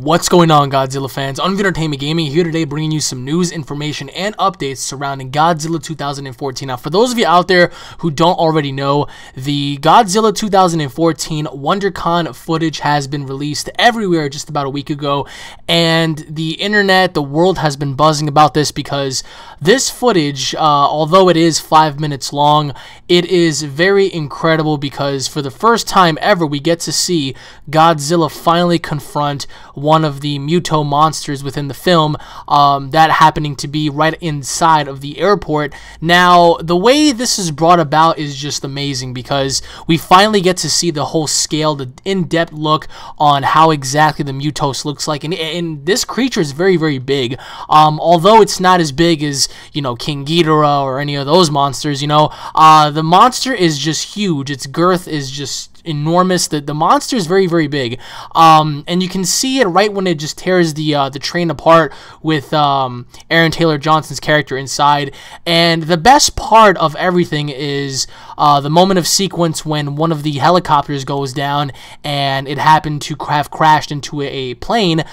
What's going on, Godzilla fans? UnrealEntGaming here today, bringing you some news, information, and updates surrounding Godzilla 2014. Now, for those of you out there who don't already know, the Godzilla 2014 Wondercon footage has been released everywhere just about a week ago, and the internet, the world has been buzzing about this because this footage, although it is 5 minutes long, it is very incredible because for the first time ever, we get to see Godzilla finally confront one of the Muto monsters within the film, that happening to be right inside of the airport. Now, the way this is brought about is just amazing because we finally get to see the whole scale, the in-depth look on how exactly the Mutos looks like, and this creature is very, very big. Although it's not as big as, you know, King Ghidorah or any of those monsters, you know, the monster is just huge. Its girth is just enormous. The monster is very, very big, and you can see it right when it just tears the train apart with Aaron Taylor Johnson's character inside. And the best part of everything is the moment of sequence when one of the helicopters goes down and it happened to have crashed into a plane,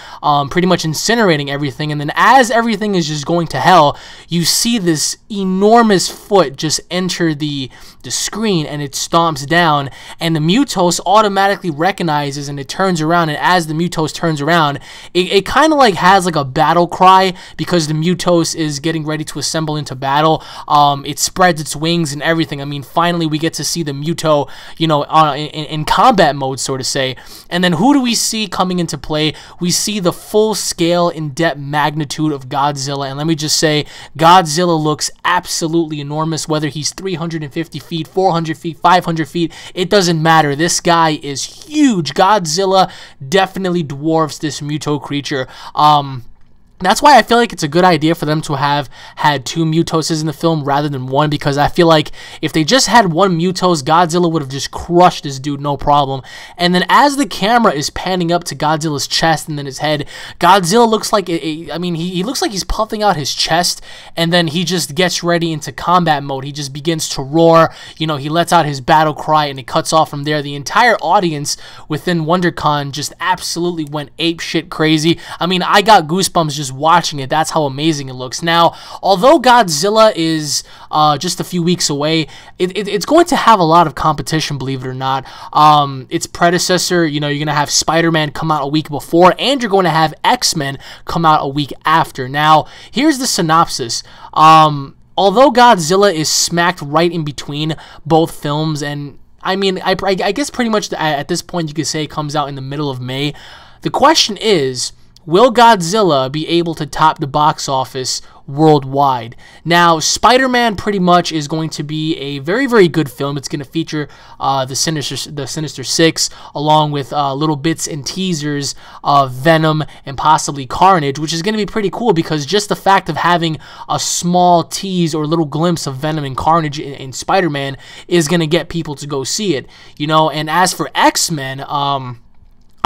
pretty much incinerating everything. And then as everything is just going to hell, you see this enormous foot just enter the screen, and it stomps down, and the Mutos automatically recognizes, and it turns around, and as the Mutos turns around, it kind of like has like a battle cry because the Mutos is getting ready to assemble into battle. It spreads its wings and everything. I mean, finally we get to see the Muto, you know, in combat mode, so to say. And then who do we see coming into play? We see the full scale, in-depth magnitude of Godzilla, and let me just say, Godzilla looks absolutely enormous, whether he's 350 feet, 400 feet, 500 feet, it doesn't matter. This guy is huge. Godzilla definitely dwarfs this Muto creature. That's why I feel like it's a good idea for them to have had two Mutoses in the film rather than one, because I feel like if they just had one Mutos, Godzilla would have just crushed this dude, no problem. And then as the camera is panning up to Godzilla's chest and then his head, Godzilla looks like, I mean, he looks like he's puffing out his chest, and then he just gets ready into combat mode. He just begins to roar, you know, he lets out his battle cry, and it cuts off from there. The entire audience within WonderCon just absolutely went apeshit crazy. I mean, I got goosebumps just watching it. That's how amazing it looks. Now, although Godzilla is just a few weeks away, it's going to have a lot of competition, believe it or not. Its predecessor, you know, you're going to have Spider-Man come out a week before, and you're going to have X-Men come out a week after. Now, here's the synopsis. Although Godzilla is smacked right in between both films, and I mean, I guess pretty much at this point you could say it comes out in the middle of May, the question is, will Godzilla be able to top the box office worldwide? Now, Spider-Man pretty much is going to be a very, very good film. It's going to feature the Sinister Six, along with little bits and teasers of Venom and possibly Carnage, which is going to be pretty cool because just the fact of having a small tease or little glimpse of Venom and Carnage in Spider-Man is going to get people to go see it, you know. And as for X-Men,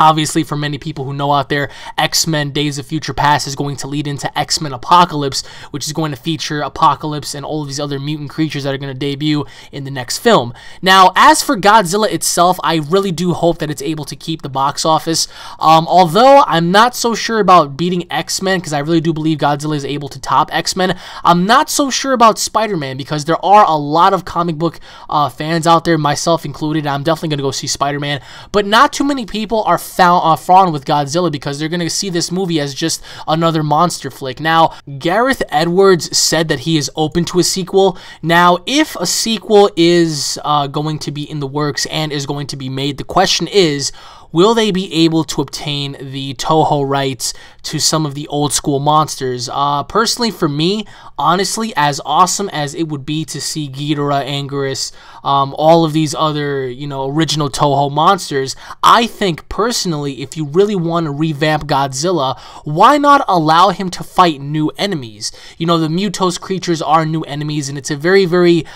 obviously, for many people who know out there, X-Men Days of Future Past is going to lead into X-Men Apocalypse, which is going to feature Apocalypse and all of these other mutant creatures that are going to debut in the next film. Now, as for Godzilla itself, I really do hope that it's able to keep the box office. Although I'm not so sure about beating X-Men, because I really do believe Godzilla is able to top X-Men, I'm not so sure about Spider-Man, because there are a lot of comic book fans out there, myself included. I'm definitely going to go see Spider-Man, but not too many people are frown with Godzilla because they're going to see this movie as just another monster flick. Now, Gareth Edwards said that he is open to a sequel. Now, if a sequel is going to be in the works and is going to be made, the question is, will they be able to obtain the Toho rights to some of the old school monsters? Personally, for me, honestly, as awesome as it would be to see Ghidorah, Anguirus, all of these other, you know, original Toho monsters, I think personally, if you really want to revamp Godzilla, why not allow him to fight new enemies? You know, the Mutos creatures are new enemies, and it's a very, very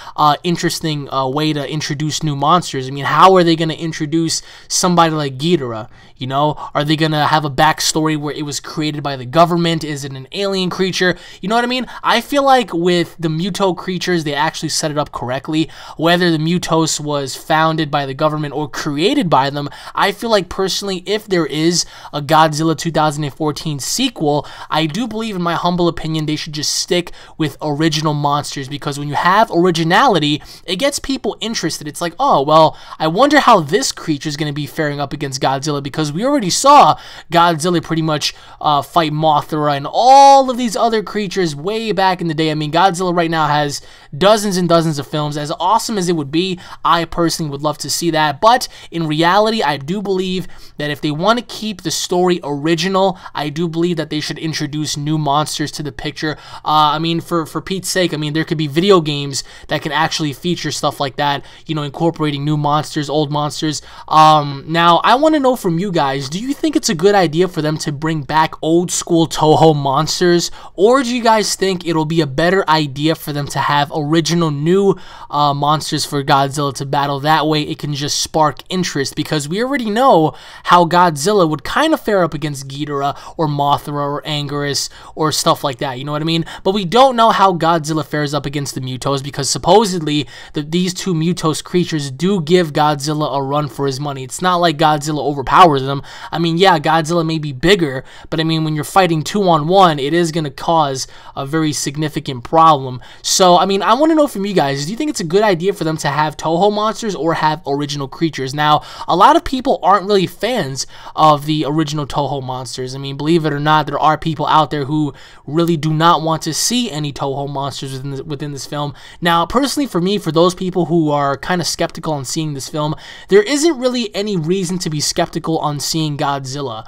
interesting way to introduce new monsters. I mean, how are they going to introduce somebody like Ghidorah? You know, are they gonna have a backstory where it was created by the government? Is it an alien creature? You know what I mean? I feel like with the Muto creatures, they actually set it up correctly. Whether the Mutos was founded by the government or created by them, I feel like personally, if there is a Godzilla 2014 sequel, I do believe, in my humble opinion, they should just stick with original monsters, because when you have originality, it gets people interested. It's like, oh, well, I wonder how this creature is going to be faring up against Godzilla, because we already saw Godzilla pretty much fight Mothra and all of these other creatures way back in the day. I mean, Godzilla right now has dozens and dozens of films. As awesome as it would be, I personally would love to see that, but in reality, I do believe that if they want to keep the story original, I do believe that they should introduce new monsters to the picture. I mean, for Pete's sake, I mean, there could be video games that can actually feature stuff like that, you know, incorporating new monsters, old monsters. Now, I want to know from you guys, do you think it's a good idea for them to bring back old school Toho monsters, or do you guys think it'll be a better idea for them to have original new monsters for Godzilla to battle? That way it can just spark interest, because we already know how Godzilla would kind of fare up against Ghidorah or Mothra or Anguirus or stuff like that, you know what I mean? But we don't know how Godzilla fares up against the Mutos, because supposedly these two Mutos creatures do give Godzilla a run for his money. It's not like Godzilla overpowers them. I mean, yeah, Godzilla may be bigger, but I mean, when you're fighting 2-on-1, it is going to cause a very significant problem. So, I mean, I want to know from you guys, do you think it's a good idea for them to have Toho monsters or have original creatures? Now, a lot of people aren't really fans of the original Toho monsters. I mean, believe it or not, there are people out there who really do not want to see any Toho monsters within this film. Now, personally, for me, for those people who are kind of skeptical on seeing this film, there isn't really any reason to be skeptical on seeing Godzilla.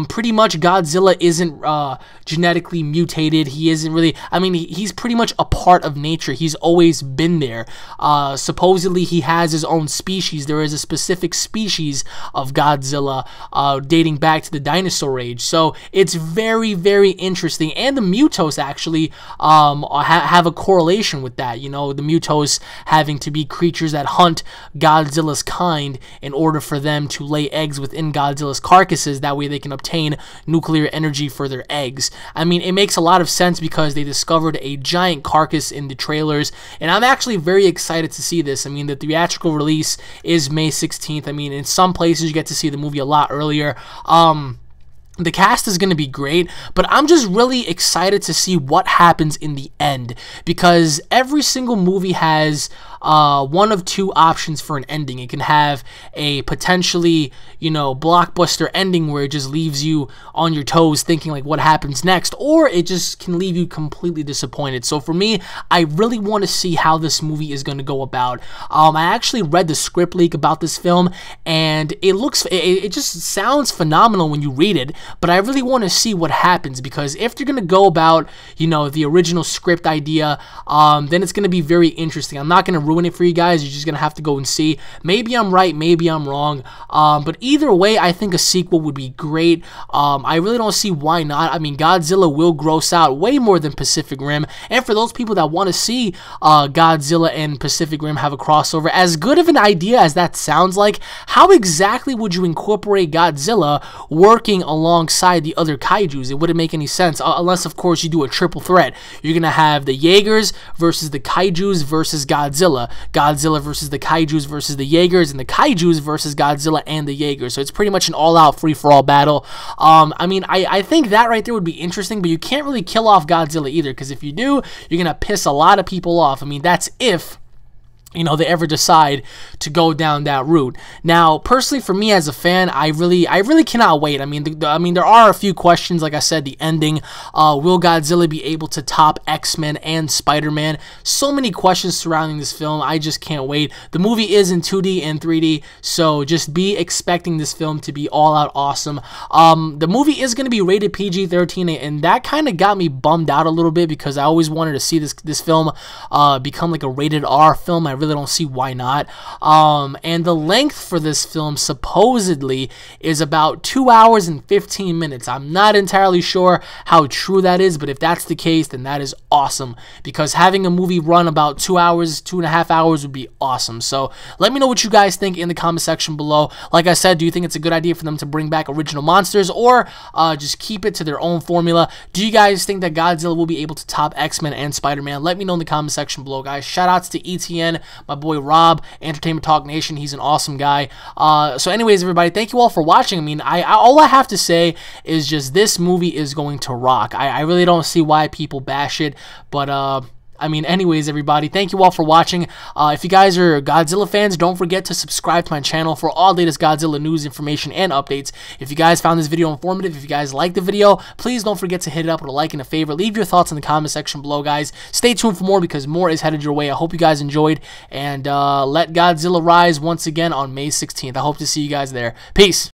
Pretty much Godzilla isn't genetically mutated. He isn't really, I mean, he's pretty much a part of nature. He's always been there. Supposedly he has his own species. There is a specific species of Godzilla dating back to the dinosaur age. So it's very, very interesting. And the Mutos actually have a correlation with that. You know, the Mutos having to be creatures that hunt Godzilla's kind in order for them to lay eggs within Godzilla's carcasses. That way they can obtain nuclear energy for their eggs. I mean, it makes a lot of sense because they discovered a giant carcass in the trailers, and I'm actually very excited to see this. I mean, the theatrical release is May 16th. I mean, in some places you get to see the movie a lot earlier. The cast is going to be great, but I'm just really excited to see what happens in the end, because every single movie has one of two options for an ending. It can have a potentially, you know, blockbuster ending where it just leaves you on your toes thinking like what happens next, or it just can leave you completely disappointed. So for me, I really want to see how this movie is going to go about. I actually read the script leak about this film, and it just sounds phenomenal when you read it, but I really want to see what happens, because if you're going to go about, you know, the original script idea, then it's going to be very interesting. I'm not going to ruin it for you guys. You're just going to have to go and see. Maybe I'm right, maybe I'm wrong, but either way, I think a sequel would be great. I really don't see why not. I mean, Godzilla will gross out way more than Pacific Rim, and for those people that want to see Godzilla and Pacific Rim have a crossover, as good of an idea as that sounds like, how exactly would you incorporate Godzilla working alongside the other kaijus? It wouldn't make any sense, unless of course you do a triple threat. You're gonna have the Jaegers versus the kaijus versus Godzilla, Godzilla versus the kaijus versus the Jaegers, and the kaijus versus Godzilla and the Jaegers. So it's pretty much an all-out free-for-all battle. I mean, I think that right there would be interesting, but you can't really kill off Godzilla either, because if you do, you're gonna piss a lot of people off. I mean, that's if, you know, they ever decide to go down that route. Now, personally, for me as a fan, I really cannot wait. I mean, there are a few questions. Like I said, the ending. Will Godzilla be able to top X-Men and Spider-Man? So many questions surrounding this film. I just can't wait. The movie is in 2D and 3D, so just be expecting this film to be all out awesome. The movie is going to be rated PG-13, and that kind of got me bummed out a little bit, because I always wanted to see this film become like a rated R film. I really really don't see why not. And the length for this film supposedly is about 2 hours and 15 minutes. I'm not entirely sure how true that is, but if that's the case, then that is awesome, because having a movie run about 2 hours, 2.5 hours would be awesome. So let me know what you guys think in the comment section below. Like I said, do you think it's a good idea for them to bring back original monsters, or just keep it to their own formula? Do you guys think that Godzilla will be able to top X-Men and Spider-Man? Let me know in the comment section below, guys. Shout outs to ETN, my boy Rob, Entertainment Talk Nation. He's an awesome guy. So anyways, everybody, thank you all for watching. I mean, all I have to say is just this movie is going to rock. I really don't see why people bash it, but I mean, anyways, everybody, thank you all for watching. If you guys are Godzilla fans, don't forget to subscribe to my channel for all latest Godzilla news, information, and updates. If you guys found this video informative, if you guys liked the video, please don't forget to hit it up with a like and a favorite. Leave your thoughts in the comment section below, guys. Stay tuned for more, because more is headed your way. I hope you guys enjoyed, and let Godzilla rise once again on May 16th. I hope to see you guys there. Peace.